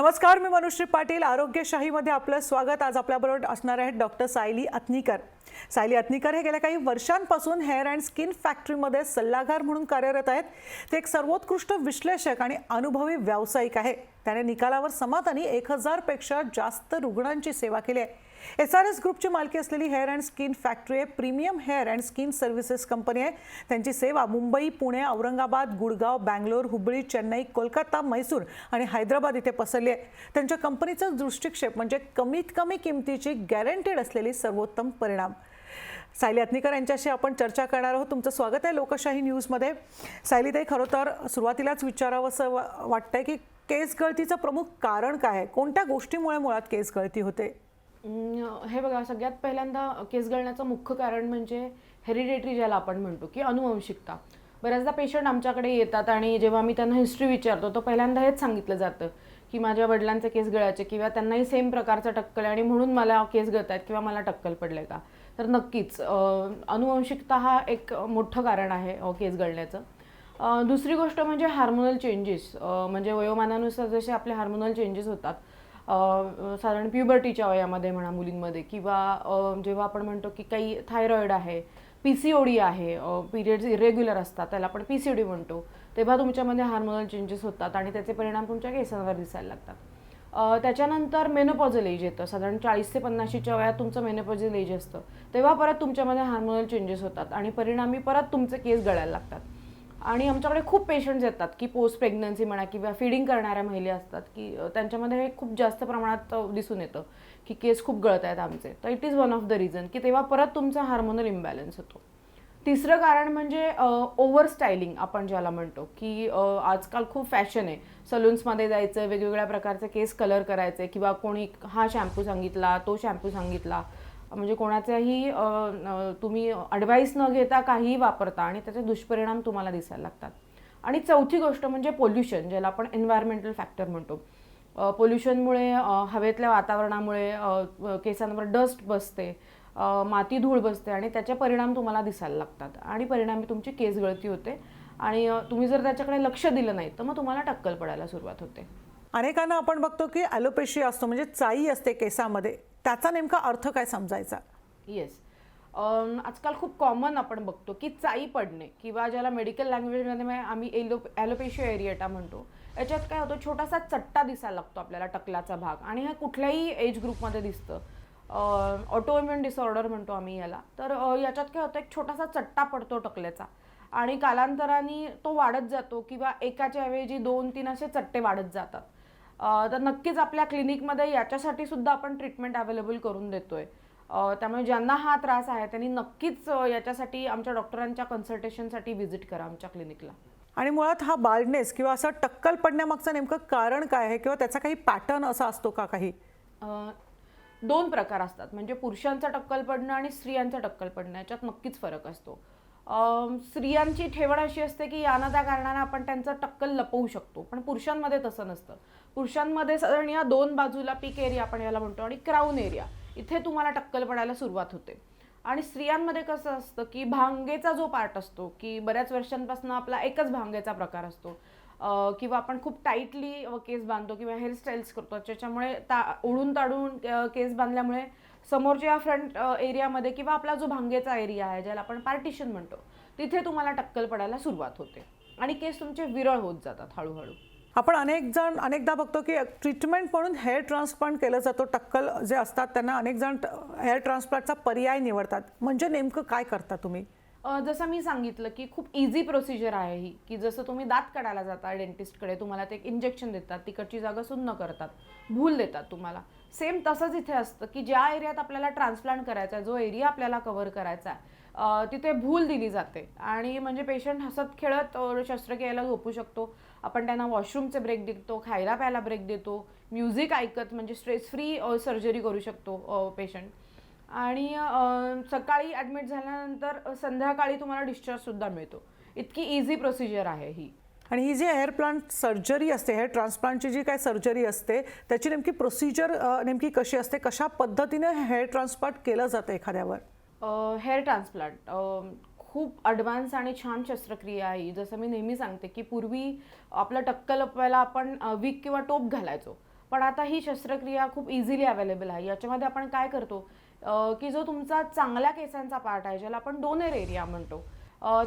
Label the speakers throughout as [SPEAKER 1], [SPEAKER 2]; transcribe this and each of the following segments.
[SPEAKER 1] नमस्कार, मी मनुश्री पाटील. आरोग्यशाहीमध्ये आपलं स्वागत. आज आपल्याबरोबर असणार आहेत डॉक्टर सायली अथनीकर. सायली अथनीकर हे गेल्या काही वर्षांपासून हेअर अँड स्किन फॅक्टरीमध्ये सल्लागार म्हणून कार्यरत आहेत. ते एक सर्वोत्कृष्ट विश्लेषक आणि अनुभवी व्यावसायिक आहे. त्याने निकालावर समाधानी 1000 पेक्षा जास्त रुग्णांची सेवा केली आहे. SRS ग्रुपची मालकी असलेली हेअर अँड स्किन फॅक्टरी आहे. Premium hair and skin services company आहे. त्यांची सेवा मुंबई, पुणे, औरंगाबाद, गुडगाव, बँगलोर, हुबळी, चेन्नई, कोलकाता, मैसूर आणि हैदराबाद इथे पसरली आहे. त्यांच्या कंपनीचा दृष्टिक्षेप म्हणजे कमीत कमी किमतीची गॅरंटीड असलेली सर्वोत्तम परिणाम. सायली अथनीकर यांच्याशी आपण चर्चा करणार आहोत. तुमचं स्वागत आहे लोकशाही न्यूजमध्ये. सायलीताई, खरं तर सुरुवातीलाच विचारावं असं वाटतंय की केस गळतीचं प्रमुख कारण काय आहे? कोणत्या गोष्टीमुळे मुळात केस गळती होते?
[SPEAKER 2] हे बघा, सगळ्यात पहिल्यांदा केस गळण्याचं मुख्य कारण म्हणजे हेरिडेटरी, ज्याला आपण म्हणतो की अनुवंशिकता. बऱ्याचदा पेशंट आमच्याकडे येतात आणि जेव्हा मी त्यांना हिस्ट्री विचारतो तर पहिल्यांदा हेच सांगितलं जातं की माझ्या वडिलांचे केस गळायचे किंवा त्यांनाही सेम प्रकारचं टक्कल आहे आणि म्हणून मला केस गळत आहेत किंवा मला टक्कल पडले का. तर नक्कीच अनुवंशिकता हा एक मोठं कारण आहे केस गळण्याचं. दुसरी गोष्ट म्हणजे हार्मोनल चेंजेस. म्हणजे वयोमानानुसार जसे आपले हार्मोनल चेंजेस होतात, साधारण प्युबर्टीच्या वयामध्ये म्हणा मुलींमध्ये, किंवा जेव्हा आपण म्हणतो की काही थायरॉइड आहे, PCOD आहे, पिरियड्स इरेग्युलर असतात, त्याला आपण PCOD म्हणतो, तेव्हा तुमच्यामध्ये हार्मोनल चेंजेस होतात आणि त्याचे परिणाम तुमच्या केसांवर दिसायला लागतात. त्याच्यानंतर मेनोपॉझल एज येतं. साधारण 40 ते 50च्या वयात तुमचं मेनोपॉझल एज असतं. तेव्हा परत तुमच्यामध्ये हार्मोनल चेंजेस होतात आणि परिणामी परत तुमचे केस गळायला लागतात. आणि आमच्याकडे खूप पेशंट्स येतात की पोस्ट प्रेग्नन्सी म्हणा किंवा फीडिंग करणाऱ्या महिला असतात की त्यांच्यामध्ये हे खूप जास्त प्रमाणात दिसून येतं की केस खूप गळत आहेत आमचे. तर it is one of the reason की तेव्हा परत तुमचा हार्मोनल इम्बॅलन्स होतो. तिसरं कारण म्हणजे ओव्हर स्टायलिंग, आपण ज्याला म्हणतो की आजकाल खूप फॅशन आहे सलून्समध्ये जायचं, वेगवेगळ्या प्रकारचे केस कलर करायचे, किंवा कोणी हा शॅम्पू सांगितला, तो शॅम्पू सांगितला, म्हणजे कोणाचाही तुम्ही ॲडवाईस न घेता काहीही वापरता आणि त्याचे दुष्परिणाम तुम्हाला दिसायला लागतात. आणि चौथी गोष्ट म्हणजे पोल्युशन, ज्याला आपण एन्व्हायरमेंटल फॅक्टर म्हणतो. पोल्युशनमुळे, हवेतल्या वातावरणामुळे केसांवर डस्ट बसते, माती धूळ बसते आणि त्याचे परिणाम तुम्हाला दिसायला लागतात आणि परिणामी तुमची केस गळती होते. आणि तुम्ही जर त्याच्याकडे लक्ष दिलं नाही तर मग तुम्हाला टक्कल पडायला सुरुवात होते.
[SPEAKER 1] अनेकांना आपण बघतो की ॲलोपेशिया असतो, म्हणजे चाई असते केसामध्ये. त्याचा नेमका अर्थ काय समजायचा?
[SPEAKER 2] येस, आजकाल खूप कॉमन आपण बघतो की चाई पडणे, किंवा ज्याला मेडिकल लँग्वेजमध्ये आम्ही ॲलोपेशिया एरिएटा म्हणतो. याच्यात काय होतं, छोटासा चट्टा दिसायला लागतो आपल्याला टकलाचा भाग, आणि हे कुठल्याही एज ग्रुपमध्ये दिसतं. ऑटोइम्युन डिसऑर्डर म्हणतो आम्ही याला. तर याच्यात काय होतं, एक छोटासा चट्टा पडतो टकल्याचा आणि कालांतराने तो वाढत जातो, किंवा एकाच्या ऐवजी 2-3 असे चट्टे वाढत जातात. तर नक्कीच आपल्या क्लिनिकमध्ये याच्यासाठी सुद्धा आपण ट्रीटमेंट अवेलेबल करून देतोय. त्यामुळे ज्यांना हा त्रास आहे त्यांनी नक्कीच याच्यासाठी आमच्या डॉक्टरांच्या कन्सल्टेशनसाठी व्हिजिट करा आमच्या क्लिनिकला.
[SPEAKER 1] आणि मुळात हा बाल्डनेस किंवा असं टक्कल पडण्यामागचं नेमकं कारण काय आहे, किंवा त्याचा काही पॅटर्न असा असतो का? काही
[SPEAKER 2] 2 प्रकार असतात, म्हणजे पुरुषांचा टक्कल पडणं आणि स्त्रियांचा टक्कल पडणं, याच्यात नक्कीच फरक असतो. स्त्रियांची ठेवण अशी असते की याना त्या कारणाने आपण त्यांचं टक्कल लपवू शकतो, पण पुरुषांमध्ये तसं नसतं. पुरुषांमध्ये साधारण या 2 बाजूला पीक एरिया आपण याला म्हणतो आणि क्राऊन एरिया, इथे तुम्हाला टक्कल पडायला सुरुवात होते. आणि स्त्रियांमध्ये कसं असतं की भांगेचा जो पार्ट असतो, की बऱ्याच वर्षांपासून आपला एकच भांगेचा प्रकार असतो, किंवा आपण खूप टाईटली केस बांधतो किंवा हेअरस्टाईल्स करतो, त्याच्यामुळे ओढून ताडून केस बांधल्यामुळे समोरच्या फ्रंट एरियामध्ये किंवा आपला जो भांगेचा एरिया आहे, ज्याला आपण पार्टिशन म्हणतो, तिथे तुम्हाला टक्कल पडायला सुरुवात होते आणि केस तुमचे विरळ होत जातात हळूहळू.
[SPEAKER 1] आपण अनेकदा बघतो की ट्रीटमेंट म्हणून हेअर ट्रान्सप्लांट केलं जातं. टक्कल जे असतात त्यांना अनेक जण हेअर ट्रान्सप्लांटचा पर्याय निवडतात. म्हणजे नेमकं काय करता तुम्ही?
[SPEAKER 2] जसं मी सांगितलं की खूप इझी प्रोसिजर आहे ही, की जसं तुम्ही दात काढायला जाता डेंटिस्टकडे, तुम्हाला ते एक इंजेक्शन देतात, तिकडची जागा सुन्न करतात, भूल देतात तुम्हाला. सेम तसंच इथे असतं की ज्या एरियात आपल्याला ट्रान्सप्लांट करायचा आहे, जो एरिया आपल्याला कव्हर करायचा आहे, तिथे भूल दिली जाते आणि म्हणजे पेशंट हसत खेळत शस्त्रक्रियेला झोपू शकतो. आपण त्यांना वॉशरूमचे ब्रेक देतो, खायला प्यायला ब्रेक देतो, म्युझिक ऐकत म्हणजे स्ट्रेस फ्री सर्जरी करू शकतो पेशंट. आणि सकाळी ॲडमिट झाल्यानंतर संध्याकाळी तुम्हाला डिस्चार्जसुद्धा मिळतो. इतकी इझी प्रोसिजर आहे ही.
[SPEAKER 1] आणि ही जी हेअर प्लांट सर्जरी असते, हेअर ट्रान्सप्लांटची जी काय सर्जरी असते, त्याची नेमकी प्रोसिजर नेमकी कशी असते? कशा पद्धतीने हेअर ट्रान्सप्लांट केलं जातं एखाद्यावर?
[SPEAKER 2] हेअर ट्रान्सप्लांट खूप ॲडव्हान्स आणि छान शस्त्रक्रिया आहे. जसं मी नेहमी सांगते की पूर्वी आपलं टक्कल लपवायला आपण विग किंवा टोप घालायचो, पण आता ही शस्त्रक्रिया खूप इझिली अवेलेबल आहे. याच्यामध्ये आपण काय करतो की जो तुमचा चांगल्या केसांचा पार्ट आहे, ज्याला आपण डोनर एरिया म्हणतो,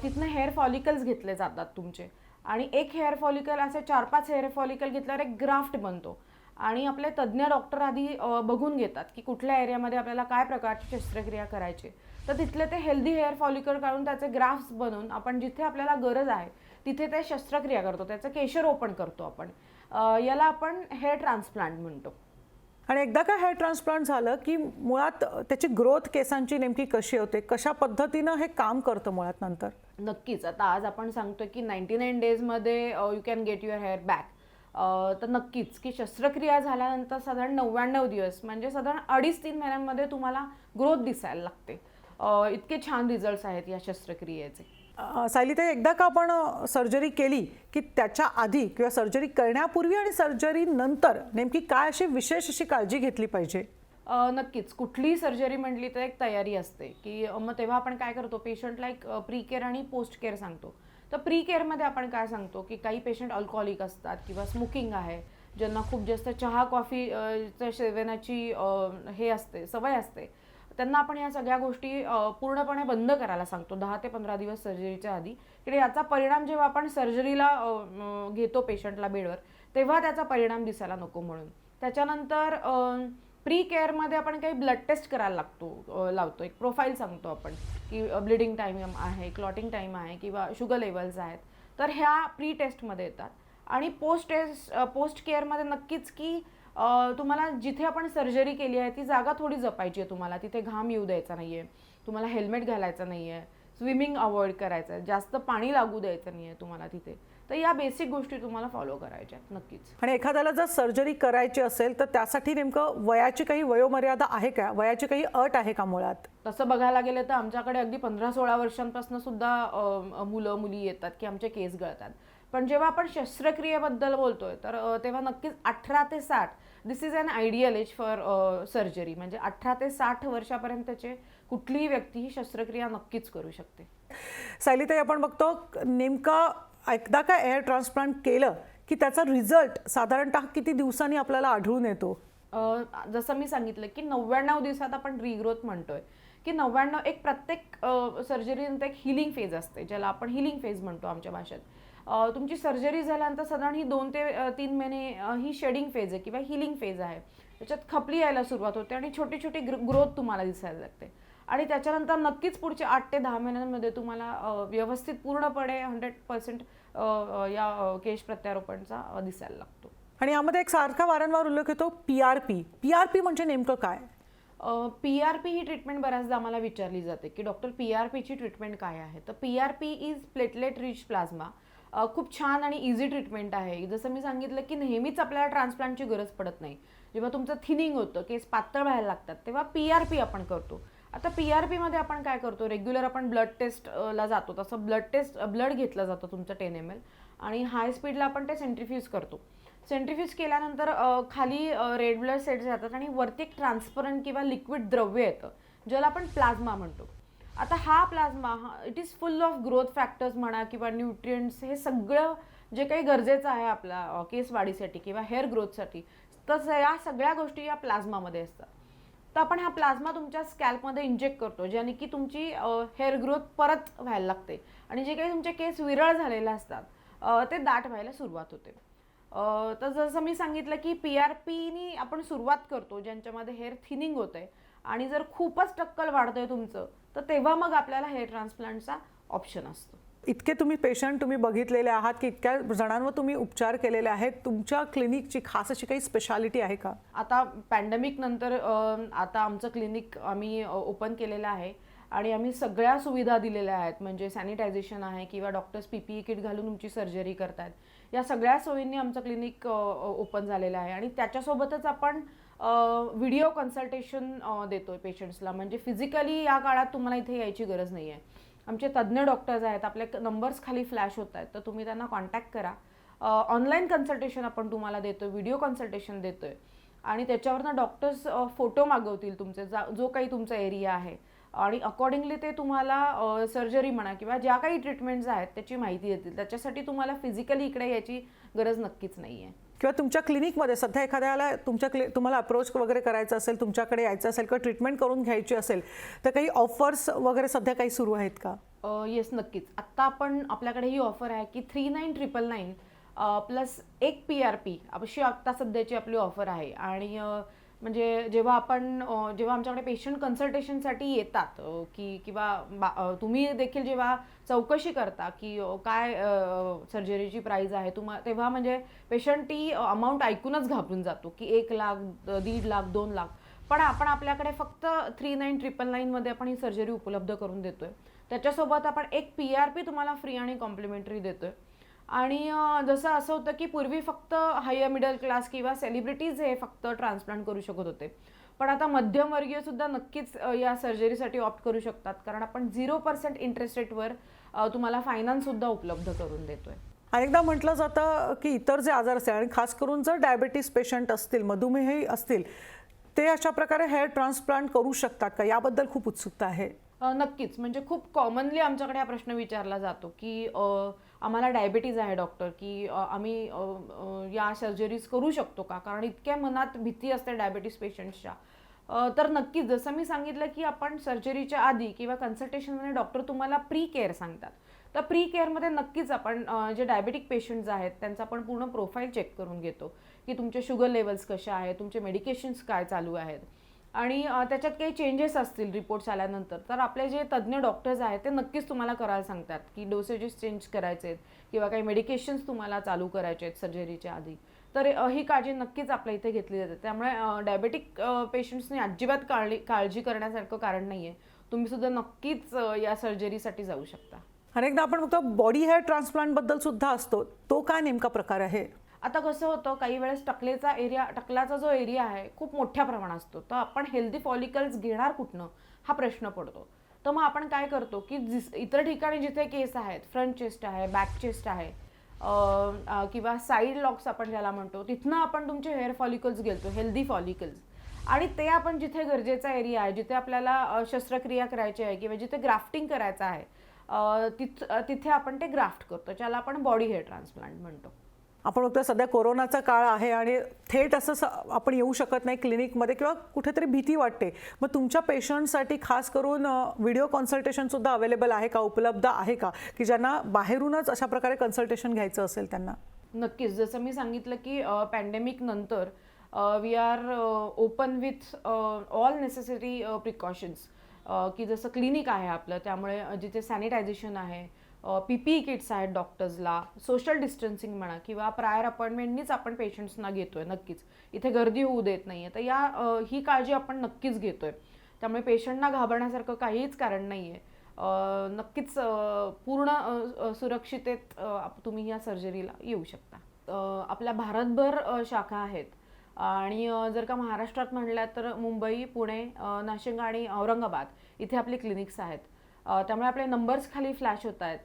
[SPEAKER 2] तिथनं हेअर फॉलिकल्स घेतले जातात तुमचे, आणि एक हेअर फॉलिकल असे 4-5 हेअर फॉलिकल घेतल्यावर एक ग्राफ्ट बनतो. आणि आपले तज्ज्ञ डॉक्टर आधी बघून घेतात की कुठल्या एरियामध्ये आपल्याला काय प्रकारची शस्त्रक्रिया करायची. तर तिथले ते हेल्दी हेअर फॉलिकल काढून त्याचे ग्राफ्स बनवून आपण जिथे आपल्याला गरज आहे तिथे ते शस्त्रक्रिया करतो, त्याचं केशरोपण करतो आपण. याला आपण हेअर ट्रान्सप्लांट म्हणतो.
[SPEAKER 1] आणि एकदा का हेअर ट्रान्सप्लांट झालं की मुळात त्याची ग्रोथ केसांची नेमकी कशी होते, कशा पद्धतीनं हे काम करतं मुळात नंतर?
[SPEAKER 2] नक्कीच. आता आज आपण सांगतोय की 99 डेजमध्ये you can get your hair back. तर नक्कीच की शस्त्रक्रिया झाल्यानंतर साधारण 99 दिवस म्हणजे साधारण 2.5-3 महिन्यांमध्ये तुम्हाला ग्रोथ दिसायला लागते. इतके छान रिझल्ट्स आहेत या शस्त्रक्रियेचे.
[SPEAKER 1] सायली ताई, एकदा का आपण सर्जरी केली की त्याच्या आधी किंवा सर्जरी करण्यापूर्वी आणि सर्जरी नंतर नेमकी काय अशी विशेष अशी काळजी घेतली पाहिजे?
[SPEAKER 2] नक्कीच. कुठलीही सर्जरी म्हटली तर एक तयारी असते की मग तेव्हा आपण काय करतो, पेशंटला एक प्री केअर आणि पोस्ट केअर सांगतो. तर प्री केअरमध्ये आपण काय सांगतो की काही पेशंट अल्कोहोलिक असतात किंवा स्मोकिंग आहे, ज्यांना खूप जास्त चहा कॉफी सेवनाची हे असते, सवय असते, त्यांना आपण या सगळ्या गोष्टी पूर्णपणे बंद करायला सांगतो 10 ते 15 दिवस सर्जरीच्या आधी. की याचा परिणाम जेव्हा आपण सर्जरीला घेतो पेशंटला बेडवर, तेव्हा त्याचा परिणाम दिसायला नको म्हणून. त्याच्यानंतर प्री केअरमध्ये आपण काही ब्लड टेस्ट करायला लावतो. एक प्रोफाईल सांगतो आपण की ब्लिडिंग टाईम आहे, क्लॉटिंग टाईम आहे किंवा शुगर लेवल्स आहेत. तर ह्या प्री टेस्टमध्ये येतात. आणि पोस्ट केअरमध्ये नक्कीच की तुम्हाला जिथे आपण सर्जरी केली आहे ती जागा थोडी जपायची आहे. तुम्हाला तिथे घाम येऊ द्यायचा नाही आहे, तुम्हाला हेल्मेट घालायचं नाही आहे, स्विमिंग अवॉइड करायचं आहे, जास्त पाणी लागू द्यायचं नाही आहे तुम्हाला तिथे. तर या बेसिक गोष्टी तुम्हाला फॉलो करायच्या आहेत नक्कीच.
[SPEAKER 1] आणि एखाद्याला जर सर्जरी करायची असेल तर त्यासाठी नेमकं वयाची काही वयोमर्यादा आहे का? वयाची काही अट आहे का मुळात?
[SPEAKER 2] तसं बघायला गेलं तर आमच्याकडे अगदी 15-16 वर्षांपासून सुद्धा मुलं मुली येतात की आमचे केस गळतात. पण जेव्हा आपण शस्त्रक्रियेबद्दल बोलतोय तर तेव्हा नक्कीच 18 ते 60 this is an ideal age for surgery. म्हणजे 18 ते 60 वर्षापर्यंतचे कुठलीही व्यक्ती ही शस्त्रक्रिया नक्कीच करू शकते.
[SPEAKER 1] सायली ताई, आपण बघतो नेमका एकदा का हेअर ट्रान्सप्लांट केलं की त्याचा रिझल्ट साधारणतः किती दिवसांनी आपल्याला आढळून येतो?
[SPEAKER 2] जसं मी सांगितलं की 99 दिवसात आपण रिग्रोथ म्हणतोय की 99 एक प्रत्येक सर्जरीनंतर एक हिलिंग फेज असते, ज्याला आपण हिलिंग फेज म्हणतो आमच्या भाषेत. तुमची सर्जरी झाल्यानंतर साधारण ही 2 ते 3 महिने ही शेडिंग फेज आहे किंवा हिलिंग फेज आहे. त्याच्यात खपली यायला सुरुवात होते आणि छोटी छोटी ग्रोथ तुम्हाला दिसायला लागते. आणि त्याच्यानंतर नक्कीच पुढच्या 8 ते 10 महिन्यांमध्ये तुम्हाला व्यवस्थित पूर्णपणे 100% या केश प्रत्यारोपणचा दिसायला लागतो.
[SPEAKER 1] आणि यामध्ये एक सारखा वारंवार उल्लेख येतो PRP. PRP म्हणजे नेमकं काय?
[SPEAKER 2] PRP ही ट्रीटमेंट बऱ्याचदा आम्हाला विचारली जाते की डॉक्टर PRP ची ट्रीटमेंट काय आहे. तर PRP is platelet rich plasma. खूप छान आणि इझी ट्रीटमेंट आहे. जसं मी सांगितलं की नेहमीच आपल्याला ट्रान्सप्लांटची गरज पडत नाही. जेव्हा तुमचं थिनिंग होतं, केस पातळ व्हायला लागतात, तेव्हा PRP आपण करतो. आता PRP मध्ये आपण काय करतो, रेग्युलर आपण ब्लड टेस्टला जातो तसं ब्लड घेतलं जातं तुमचं 10 ml आणि हाय स्पीडला आपण ते सेंट्रीफ्यूज करतो. सेंट्रीफ्यूज केल्यानंतर खाली रेड ब्लड सेल्स जातात आणि वरती एक ट्रान्सपरंट किंवा लिक्विड द्रव्य येतं, ज्याला आपण प्लाझ्मा म्हणतो. आता हा plasma it is full of growth factors म्हणा किंवा न्यूट्रिएंट्स, हे सगळं जे काही गरजेचं आहे आपल्या केस वाढीसाठी किंवा हेअर ग्रोथसाठी, तर या सगळ्या गोष्टी या प्लाझ्मामध्ये असतात. तर आपण हा प्लाझ्मा तुमच्या स्कॅल्पमध्ये इंजेक्ट करतो, ज्याने की तुमची हेअर ग्रोथ परत व्हायला लागते आणि जे काही तुमचे केस विरळ झालेले असतात ते दाट व्हायला सुरुवात होते. तर जसं मी सांगितलं की PRPनी आपण सुरुवात करतो ज्यांच्यामध्ये हेअर थिनिंग होतंय आणि जर खूपच टक्कल वाढतंय तुमचं, तर तेव्हा मग आपल्याला हेअर ट्रान्सप्लांटचा ऑप्शन असतो.
[SPEAKER 1] इतके तुम्ही पेशंट तुम्ही बघितलेले आहात की इतक्या जणांवर तुम्ही उपचार केलेले आहेत, तुमच्या क्लिनिकची खास अशी काही स्पेशालिटी आहे का?
[SPEAKER 2] आता पॅन्डेमिक नंतर आता आमचं क्लिनिक आम्ही ओपन केलेलं आहे आणि आम्ही सगळ्या सुविधा दिलेल्या आहेत. म्हणजे सॅनिटायझेशन आहे किंवा डॉक्टर्स PPE किट घालून तुमची सर्जरी करतात. या सगळ्या सोयींनी आमचं क्लिनिक ओपन झालेलं आहे आणि त्याच्यासोबतच आपण व्हिडिओ कन्सल्टेशन देतोय पेशंट्सला. म्हणजे फिजिकली या काळात तुम्हाला इथे यायची गरज नाही आहे. आमचे तज्ज्ञ डॉक्टर्स आहेत, आपले नंबर्स खाली फ्लॅश होत आहेत, तर तुम्ही त्यांना कॉन्टॅक्ट करा. ऑनलाईन कन्सल्टेशन आपण तुम्हाला देतोय, व्हिडिओ कन्सल्टेशन देतोय आणि त्याच्यावरनं डॉक्टर्स फोटो मागवतील तुमचे, जो काही तुमचा एरिया आहे आणि अकॉर्डिंगली ते तुम्हाला सर्जरी म्हणा किंवा ज्या काही ट्रीटमेंट्स आहेत त्याची माहिती देतील. त्याच्यासाठी तुम्हाला फिजिकली इकडे यायची गरज नक्कीच नाही आहे.
[SPEAKER 1] किंवा तुमच्या क्लिनिकमध्ये सध्या एखाद्याला तुम्हाला अप्रोच वगैरे करायचं असेल, तुमच्याकडे यायचं असेल किंवा ट्रीटमेंट करून घ्यायची असेल तर काही ऑफर्स वगैरे सध्या काही सुरू आहेत का?
[SPEAKER 2] येस, नक्कीच. आत्ता आपल्याकडे ही ऑफर आहे की 39,999 प्लस एक PRP अशी आत्ता सध्याची आपली ऑफर आहे. आणि म्हणजे जेव्हा आमच्याकडे पेशंट कन्सल्टेशनसाठी येतात किंवा तुम्ही देखील जेव्हा चौकशी करता की काय सर्जरीची प्राईज आहे तेव्हा म्हणजे पेशंट ती अमाऊंट ऐकूनच घाबरून जातो की 1 लाख, 1.5 लाख, 2 लाख. पण आपण आपल्याकडे फक्त 39,999 मध्ये आपण ही सर्जरी उपलब्ध करून देतोय. त्याच्यासोबत आपण एक PRP तुम्हाला फ्री आणि कॉम्प्लिमेंटरी देतोय. आणि जसं असं होतं की पूर्वी फक्त हायर मिडल क्लास किंवा सेलिब्रिटीज हे फक्त ट्रान्सप्लांट करू शकत होते, पण आता मध्यमवर्गीय सुद्धा नक्कीच या सर्जरीसाठी ऑप्ट करू शकतात, कारण आपण 0% इंटरेस्ट रेटवर तुम्हाला फायनान्स सुद्धा उपलब्ध करून देतोय.
[SPEAKER 1] अनेकदा म्हटलं जातं की इतर जे आजार असतील आणि खास करून जर डायबिटीस पेशंट असतील, मधुमेही असतील, ते अशा प्रकारे हेअर ट्रान्सप्लांट करू शकतात का? याबद्दल खूप उत्सुकता आहे.
[SPEAKER 2] नक्कीच. म्हणजे खूप कॉमनली आमच्याकडे हा प्रश्न विचारला जातो की आम्हाला डायबिटीज आहे डॉक्टर, की आम्ही या सर्जरीज करू शकतो का? कारण इतक्या मनात भीती असते डायबिटीस पेशंट्सच्या. तर नक्कीच जसं मी सांगितलं की आपण सर्जरीच्या आधी किंवा कन्सल्टेशनमध्ये डॉक्टर तुम्हाला प्री केअर सांगतात. तर प्री केअरमध्ये नक्कीच आपण जे डायबिटिक पेशंट्स आहेत त्यांचा आपण पूर्ण प्रोफाईल चेक करून घेतो की तुमचे शुगर लेवल्स कशा आहेत, तुमचे मेडिकेशन्स काय चालू आहेत, आणि त्याच्यात काही चेंजेस असतील रिपोर्ट्स आल्यानंतर तर आपले जे तज्ज्ञ डॉक्टर्स आहेत ते नक्कीच तुम्हाला करायला सांगतात की डोसेजेस चेंज करायचे आहेत किंवा काही मेडिकेशन्स तुम्हाला चालू करायचे आहेत सर्जरीच्या आधी. तर ही काळजी नक्कीच आपल्या इथे घेतली जाते. त्यामुळे डायबेटिक पेशंट्सनी अजिबात काळजी करण्यासारखं कारण नाही आहे. तुम्ही सुद्धा नक्कीच या सर्जरीसाठी जाऊ शकता.
[SPEAKER 1] अनेकदा आपण बघतो बॉडी हेअर ट्रान्सप्लांटबद्दल सुद्धा असतो, तो काय नेमका प्रकार आहे?
[SPEAKER 2] आता कसं होतं, काही वेळेस टकलाचा जो एरिया आहे खूप मोठ्या प्रमाणात असतो, तर आपण हेल्दी फॉलिकल्स घेणार कुठनं हा प्रश्न पडतो. तर मग आपण काय करतो की इतर ठिकाणी जिथे केस आहेत, फ्रंट चेस्ट आहे, बॅक चेस्ट आहे किंवा साईड लॉक्स आपण ज्याला म्हणतो, तिथनं आपण तुमचे हेअर फॉलिकल्स घेतो, हेल्दी फॉलिकल्स, आणि ते आपण जिथे गरजेचा एरिया आहे, जिथे आपल्याला शस्त्रक्रिया करायची आहे किंवा जिथे ग्राफ्टिंग करायचं आहे तिथे आपण ते ग्राफ्ट करतो, ज्याला आपण बॉडी हेअर ट्रान्सप्लांट म्हणतो.
[SPEAKER 1] आपण बघतो सध्या कोरोनाचा काळ आहे आणि थेट असं आपण येऊ शकत नाही क्लिनिकमध्ये किंवा कुठेतरी भीती वाटते. मग तुमच्या पेशंटसाठी खास करून व्हिडिओ कन्सल्टेशनसुद्धा अवेलेबल आहे का, उपलब्ध आहे का, की ज्यांना बाहेरूनच अशा प्रकारे कन्सल्टेशन घ्यायचं असेल त्यांना?
[SPEAKER 2] नक्कीच. जसं मी सांगितलं की पॅन्डेमिक नंतर we are open with all necessary precautions, की जसं क्लिनिक आहे आपलं, त्यामुळे जिथे सॅनिटायझेशन आहे, PPE किट्स आहेत डॉक्टर्सला, सोशल डिस्टन्सिंग म्हणा किंवा प्रायर अपॉइंटमेंटनीच आपण पेशंट्सना घेतोय. नक्कीच इथे गर्दी होऊ देत नाहीये, तर ही काळजी आपण नक्कीच घेतोय. त्यामुळे पेशंटना घाबरण्यासारखं काहीच कारण नाहीये. नक्कीच पूर्ण सुरक्षितेत तुम्ही या सर्जरीला येऊ शकता. आपल्या भारतभर शाखा आहेत, आणि जर का महाराष्ट्रात म्हणलं तर मुंबई, पुणे, नाशिक आणि औरंगाबाद इथे आपले क्लिनिक्स आहेत. त्यामुळे आपले नंबर्स खाली फ्लॅश होत आहेत.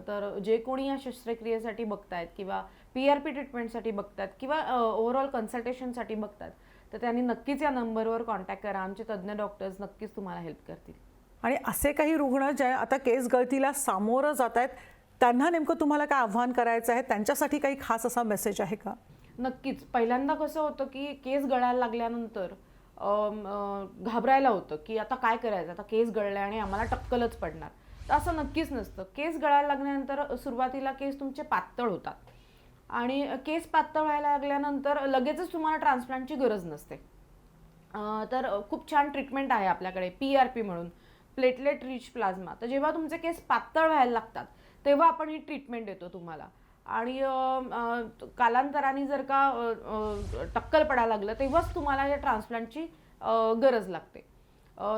[SPEAKER 2] तर जे कोणी या शस्त्रक्रियेसाठी बघतायत किंवा PRP ट्रीटमेंटसाठी बघतात किंवा ओव्हरऑल कन्सल्टेशनसाठी बघतात, तर त्यांनी नक्कीच या नंबरवर कॉन्टॅक्ट करा. आमचे तज्ज्ञ डॉक्टर्स नक्कीच तुम्हाला हेल्प करतील.
[SPEAKER 1] आणि असे काही रुग्ण जे आता केस गळतीला सामोरं जात आहेत, त्यांना नेमकं तुम्हाला काय आव्हान करायचं आहे? त्यांच्यासाठी काही खास असा मेसेज आहे का?
[SPEAKER 2] नक्कीच. पहिल्यांदा कसं होतं की केस गळायला लागल्यानंतर घाबरायला होतं की आता काय करायचं, आता केस गळले आणि आम्हाला टक्कलच पडणार. तर असं नक्कीच नसतं. केस गळायला लागल्यानंतर सुरुवातीला केस तुमचे पातळ होतात, आणि केस पातळ व्हायला लागल्यानंतर लगेचच तुम्हाला ट्रान्सप्लांटची गरज नसते. तर खूप छान ट्रीटमेंट आहे आपल्याकडे PRP म्हणून, प्लेटलेट रिच प्लाझ्मा. तर जेव्हा तुमचे केस पातळ व्हायला लागतात तेव्हा आपण ही ट्रीटमेंट देतो तुम्हाला. आणि कालांतराने जर का टक्कल पडायला लागलं तेव्हाच तुम्हाला या ट्रान्सप्लांटची गरज लागते.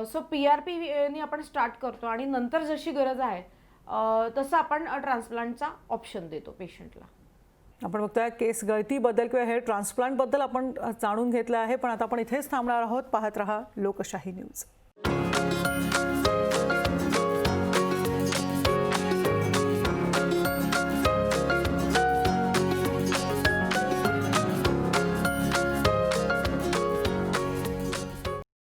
[SPEAKER 2] सो PRP ने आपण स्टार्ट करतो, आणि नंतर जशी गरज आहे तसं आपण ट्रान्सप्लांटचा ऑप्शन देतो पेशंटला.
[SPEAKER 1] आपण बघतोय केस गळतीबद्दल किंवा हेअर ट्रान्सप्लांटबद्दल आपण जाणून घेतलं आहे, पण आता आपण इथेच थांबणार आहोत. पाहत रहा लोकशाही न्यूज.